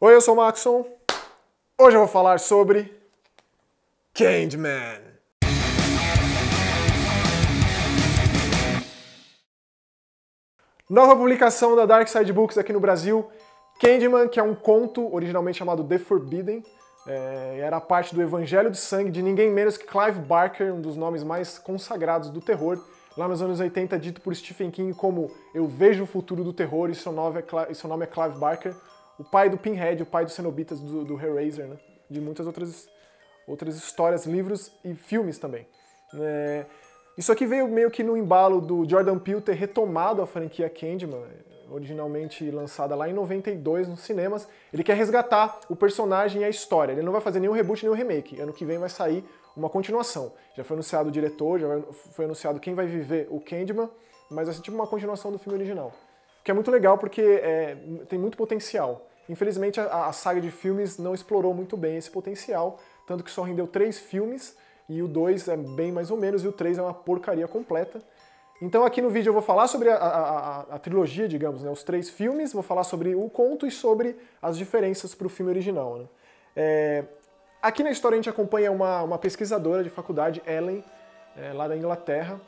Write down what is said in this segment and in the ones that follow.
Oi, eu sou o Maxon. Hoje eu vou falar sobre Candyman. Nova publicação da Dark Side Books aqui no Brasil. Candyman, que é um conto originalmente chamado The Forbidden. Era parte do Evangelho de Sangue de ninguém menos que Clive Barker, um dos nomes mais consagrados do terror. Lá nos anos 80, dito por Stephen King como Eu vejo o futuro do terror, e seu nome é Clive Barker, o pai do Pinhead, o pai dos Cenobitas do Hellraiser, né? De muitas outras histórias, livros e filmes também. Isso aqui veio meio que no embalo do Jordan Peele ter retomado a franquia Candyman, originalmente lançada lá em 92 nos cinemas. Ele quer resgatar o personagem e a história. Ele não vai fazer nenhum reboot, nenhum remake. Ano que vem vai sair uma continuação. Já foi anunciado o diretor, já foi anunciado quem vai viver o Candyman, mas vai ser tipo uma continuação do filme original. Que é muito legal porque tem muito potencial. Infelizmente a saga de filmes não explorou muito bem esse potencial, tanto que só rendeu 3 filmes, e o 2 é bem mais ou menos, e o 3 é uma porcaria completa. Então aqui no vídeo eu vou falar sobre a trilogia, digamos, né, os 3 filmes, vou falar sobre o conto e sobre as diferenças para o filme original. Né? Aqui na história a gente acompanha uma pesquisadora de faculdade, Ellen, lá da Inglaterra,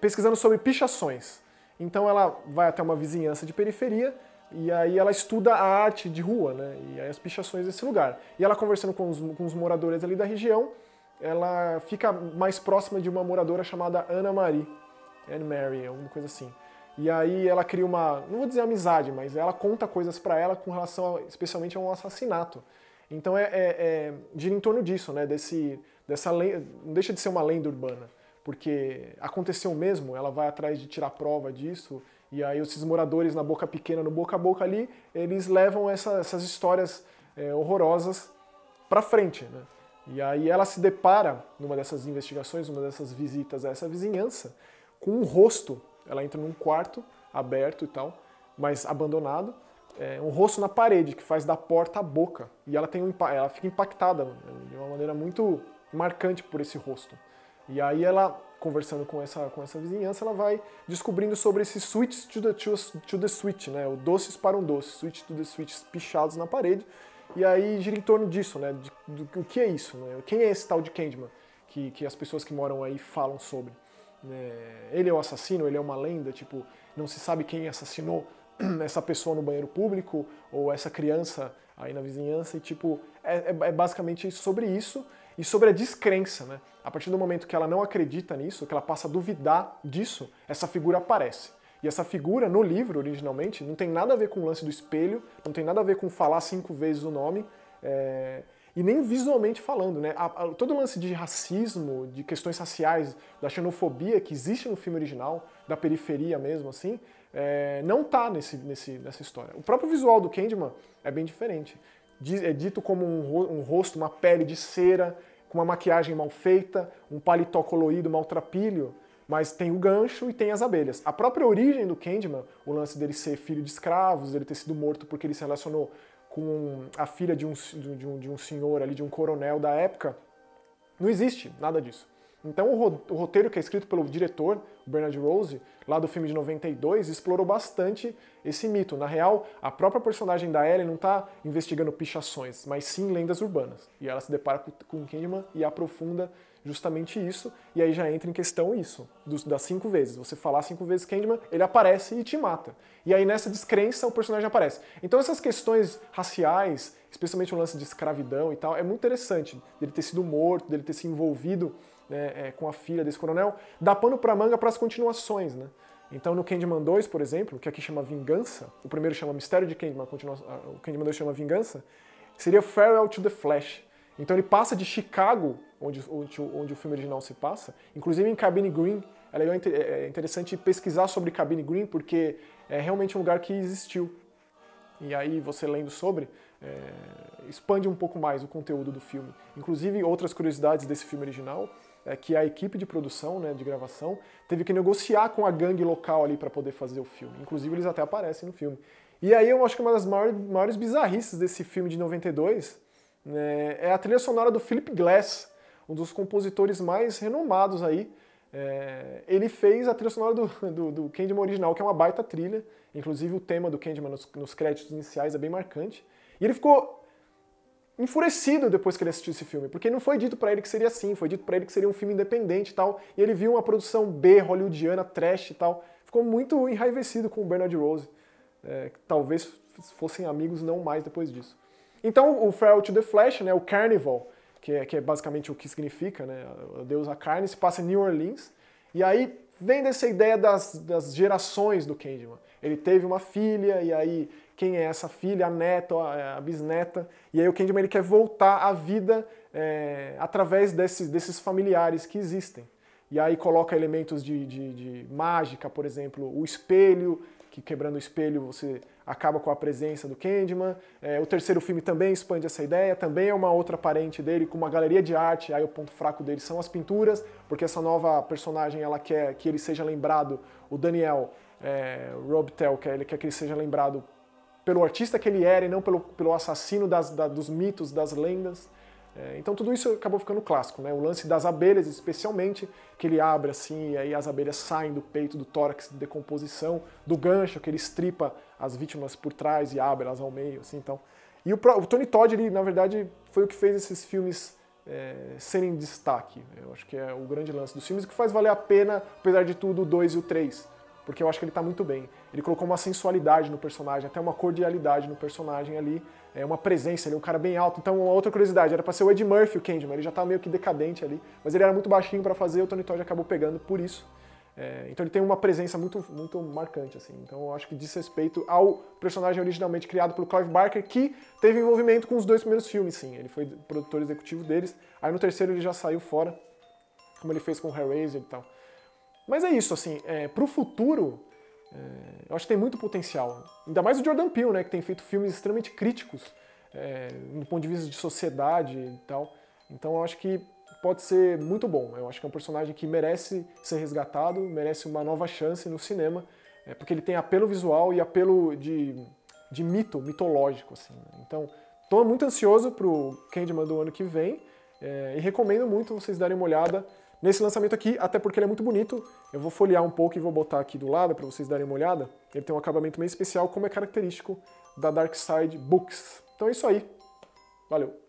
pesquisando sobre pichações. Então ela vai até uma vizinhança de periferia, e aí ela estuda a arte de rua, né, e aí as pichações desse lugar. E ela conversando com os moradores ali da região, ela fica mais próxima de uma moradora chamada Anne Mary, alguma coisa assim. E aí ela cria não vou dizer amizade, mas ela conta coisas pra ela com relação especialmente a um assassinato. Então gira em torno disso, né, não deixa de ser uma lenda urbana, porque aconteceu mesmo, ela vai atrás de tirar prova disso, e aí esses moradores na boca pequena, no boca a boca ali, eles levam essas histórias horrorosas pra frente, né. E aí ela se depara, numa dessas investigações, numa dessas visitas a essa vizinhança, com um rosto. Ela entra num quarto aberto e tal, mas abandonado, um rosto na parede que faz da porta a boca. E ela fica impactada de uma maneira muito marcante por esse rosto. E aí ela, conversando com essa vizinhança, ela vai descobrindo sobre esses switches to the switch, né? O doces para um doce, switch to the switch pichados na parede. E aí gira em torno disso, né? O que é isso? Né? Quem é esse tal de Candyman que as pessoas que moram aí falam sobre? Ele é o assassino? Ele é uma lenda? Tipo, não se sabe quem assassinou essa pessoa no banheiro público ou essa criança aí na vizinhança. E tipo, basicamente sobre isso e sobre a descrença, né? A partir do momento que ela não acredita nisso, que ela passa a duvidar disso, essa figura aparece. E essa figura, no livro, originalmente, não tem nada a ver com o lance do espelho, não tem nada a ver com falar 5 vezes o nome, e nem visualmente falando, né? Todo o lance de racismo, de questões raciais, da xenofobia que existe no filme original, da periferia mesmo, assim, não tá nessa história. O próprio visual do Candyman é bem diferente. É dito como um rosto, uma pele de cera, com uma maquiagem mal feita, um paletó colorido, maltrapilho, mas tem o gancho e tem as abelhas. A própria origem do Candyman, o lance dele ser filho de escravos, dele ter sido morto porque ele se relacionou com a filha de um senhor ali, de um coronel da época, não existe nada disso. Então o roteiro que é escrito pelo diretor, Bernard Rose, lá do filme de 92, explorou bastante esse mito. Na real, a própria personagem da Ellie não está investigando pichações, mas sim lendas urbanas. E ela se depara com o Candyman e aprofunda justamente isso, e aí já entra em questão isso, das 5 vezes. Você falar 5 vezes Candyman, ele aparece e te mata. E aí nessa descrença o personagem aparece. Então essas questões raciais, especialmente o lance de escravidão e tal, é muito interessante. Dele ter sido morto, dele ter se envolvido com a filha desse coronel, dá pano pra manga para as continuações, né? Então no Candyman 2, por exemplo, que aqui chama Vingança, o primeiro chama Mistério de Candyman, o Candyman 2 chama Vingança, seria Farewell to the Flesh. Então ele passa de Chicago, onde o filme original se passa, inclusive em Cabine Green. É interessante pesquisar sobre Cabine Green, porque é realmente um lugar que existiu. E aí você lendo sobre, expande um pouco mais o conteúdo do filme. Inclusive outras curiosidades desse filme original, é que a equipe de produção, né, de gravação, teve que negociar com a gangue local ali para poder fazer o filme. Inclusive eles até aparecem no filme. E aí eu acho que uma das maiores bizarrices desse filme de 92 é a trilha sonora do Philip Glass, um dos compositores mais renomados aí ele fez a trilha sonora do Candyman original, que é uma baita trilha. Inclusive o tema do Candyman nos créditos iniciais é bem marcante. E ele ficou enfurecido depois que ele assistiu esse filme, porque não foi dito pra ele que seria assim, foi dito pra ele que seria um filme independente e tal, e ele viu uma produção B, hollywoodiana, trash e tal. Ficou muito enraivecido com o Bernard Rose. Talvez fossem amigos, não mais depois disso. Então o Farewell to the Flesh, né, o Carnival, que é basicamente o que significa, né, a deusa carne, se passa em New Orleans, e aí vem dessa ideia das gerações do Candyman. Ele teve uma filha, e aí quem é essa filha? A neta, a bisneta, e aí o Candyman ele quer voltar à vida através desses familiares que existem. E aí coloca elementos de mágica, por exemplo, o espelho, que quebrando o espelho você acaba com a presença do Candyman. O terceiro filme também expande essa ideia, também é uma outra parente dele, com uma galeria de arte, aí o ponto fraco dele são as pinturas, porque essa nova personagem ela quer que ele seja lembrado, o Daniel Robitaille, ele quer que ele seja lembrado pelo artista que ele era e não pelo assassino dos mitos, das lendas. Então tudo isso acabou ficando clássico, né? O lance das abelhas, especialmente, que ele abre assim, e aí as abelhas saem do peito, do tórax de decomposição, do gancho, que ele estripa as vítimas por trás e abre elas ao meio, assim, então. E o Tony Todd, ele, na verdade, foi o que fez esses filmes serem destaque. Eu acho que é o grande lance dos filmes, que faz valer a pena, apesar de tudo, o 2 e o 3. Porque eu acho que ele tá muito bem. Ele colocou uma sensualidade no personagem, até uma cordialidade no personagem ali, uma presença, ele é um cara bem alto. Então, uma outra curiosidade, era pra ser o Ed Murphy, o Candyman, ele já tá meio que decadente ali, mas ele era muito baixinho pra fazer, o Tony Todd acabou pegando por isso. Então ele tem uma presença muito, muito marcante, assim. Então eu acho que diz respeito ao personagem originalmente criado pelo Clive Barker, que teve envolvimento com os 2 primeiros filmes, sim. Ele foi produtor executivo deles, aí no terceiro ele já saiu fora, como ele fez com o Hellraiser e tal. Mas é isso, assim, pro futuro, eu acho que tem muito potencial. Ainda mais o Jordan Peele, né, que tem feito filmes extremamente críticos, do ponto de vista de sociedade e tal. Então eu acho que pode ser muito bom. Eu acho que é um personagem que merece ser resgatado, merece uma nova chance no cinema, porque ele tem apelo visual e apelo de mitológico, assim. Então, estou muito ansioso pro Candyman do ano que vem, e recomendo muito vocês darem uma olhada nesse lançamento aqui, até porque ele é muito bonito. Eu vou folhear um pouco e vou botar aqui do lado para vocês darem uma olhada. Ele tem um acabamento meio especial, como é característico da Dark Side Books. Então é isso aí. Valeu!